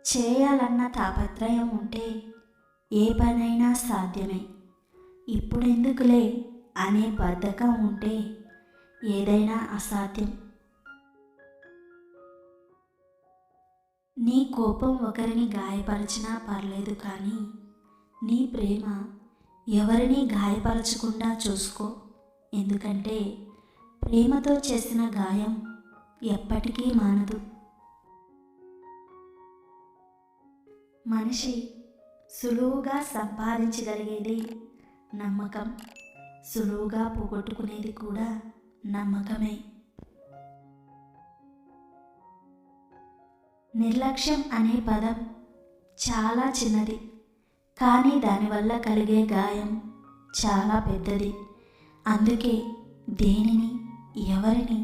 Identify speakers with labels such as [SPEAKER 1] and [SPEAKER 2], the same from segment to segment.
[SPEAKER 1] చేయాలన్న తాపత్రయం ఉంటే ఏ పనైనా సాధ్యమే. ఇప్పుడెందుకులే అనే బద్ధకం ఉంటే ఏదైనా అసాధ్యం. నీ కోపం ఒకరిని గాయపరచినా పర్లేదు, కానీ నీ ప్రేమ ఎవరిని గాయపరచకుండా చూసుకో. ఎందుకంటే ప్రేమతో చేసిన గాయం ఎప్పటికీ మానదు. మనిషి సులువుగా సంపాదించగలిగేది నమ్మకం, సులువుగా పోగొట్టుకునేది కూడా నమ్మకమే. నిర్లక్ష్యం అనే పదం చాలా చిన్నది, కానీ దానివల్ల కలిగే గాయం చాలా పెద్దది. అందుకే దేనిని, ఎవరిని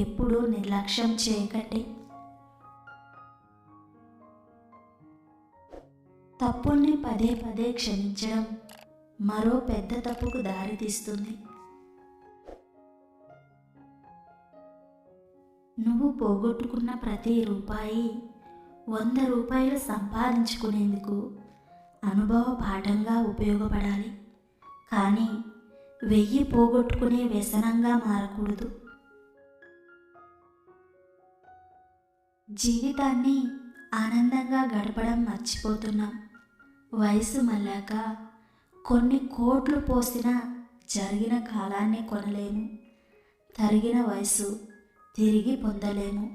[SPEAKER 1] ఎప్పుడూ నిర్లక్ష్యం చేయకండి. తప్పుల్ని పదే పదే క్షమించడం మరో పెద్ద తప్పుకు దారితీస్తుంది. నువ్వు పోగొట్టుకున్న ప్రతి రూపాయి 100 రూపాయలు సంపాదించుకునేందుకు అనుభవ పాఠంగా ఉపయోగపడాలి, కానీ 1000 పోగొట్టుకునే వ్యసనంగా మారకూడదు. జీవితాన్ని ఆనందంగా గడపడం మర్చిపోతున్నాం. వయసు మళ్ళాక కొన్ని కోట్లు పోసినా జరిగిన కాలాన్ని కొనలేము, తరిగిన వయసు తిరిగి పొందలేము.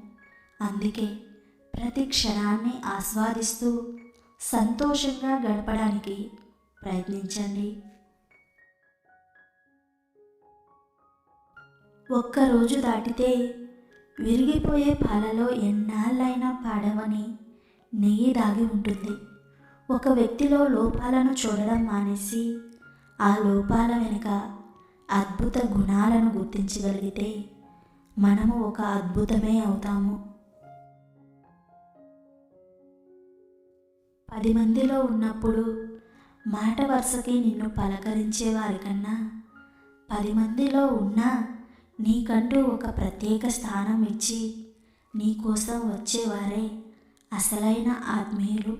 [SPEAKER 1] అందుకే ప్రతి క్షణాన్ని ఆస్వాదిస్తూ సంతోషంగా గడపడానికి ప్రయత్నించండి. ఒక్కరోజు దాటితే విరిగిపోయే పాలలో ఎన్నాళ్ళైనా పాడవని నెయ్యి దాగి ఉంటుంది. ఒక వ్యక్తిలో లోపాలను చూడడం మానేసి ఆ లోపాల వెనుక అద్భుత గుణాలను గుర్తించగలిగితే మనము ఒక అద్భుతమే అవుతాము. 10 మందిలో ఉన్నప్పుడు మాట వరుసకి నిన్ను పలకరించే వారికన్నా 10 మందిలో ఉన్నా నీకంటూ ఒక ప్రత్యేక స్థానం ఇచ్చి నీకోసం వచ్చేవారే అసలైన ఆత్మీయులు.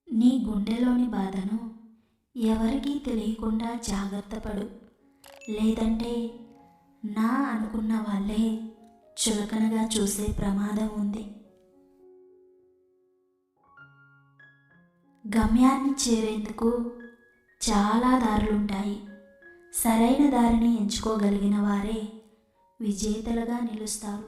[SPEAKER 1] నీ గుండెలోని బాధను ఎవరికీ తెలియకుండా జాగ్రత్త పడు, లేదంటే నా అనుకున్న వాళ్ళే చులకనగా చూసే ప్రమాదం ఉంది. గమ్యాన్ని చేరేందుకు చాలా దారులుంటాయి. సరైన దారిని ఎంచుకోగలిగిన వారే విజేతలుగా నిలుస్తారు.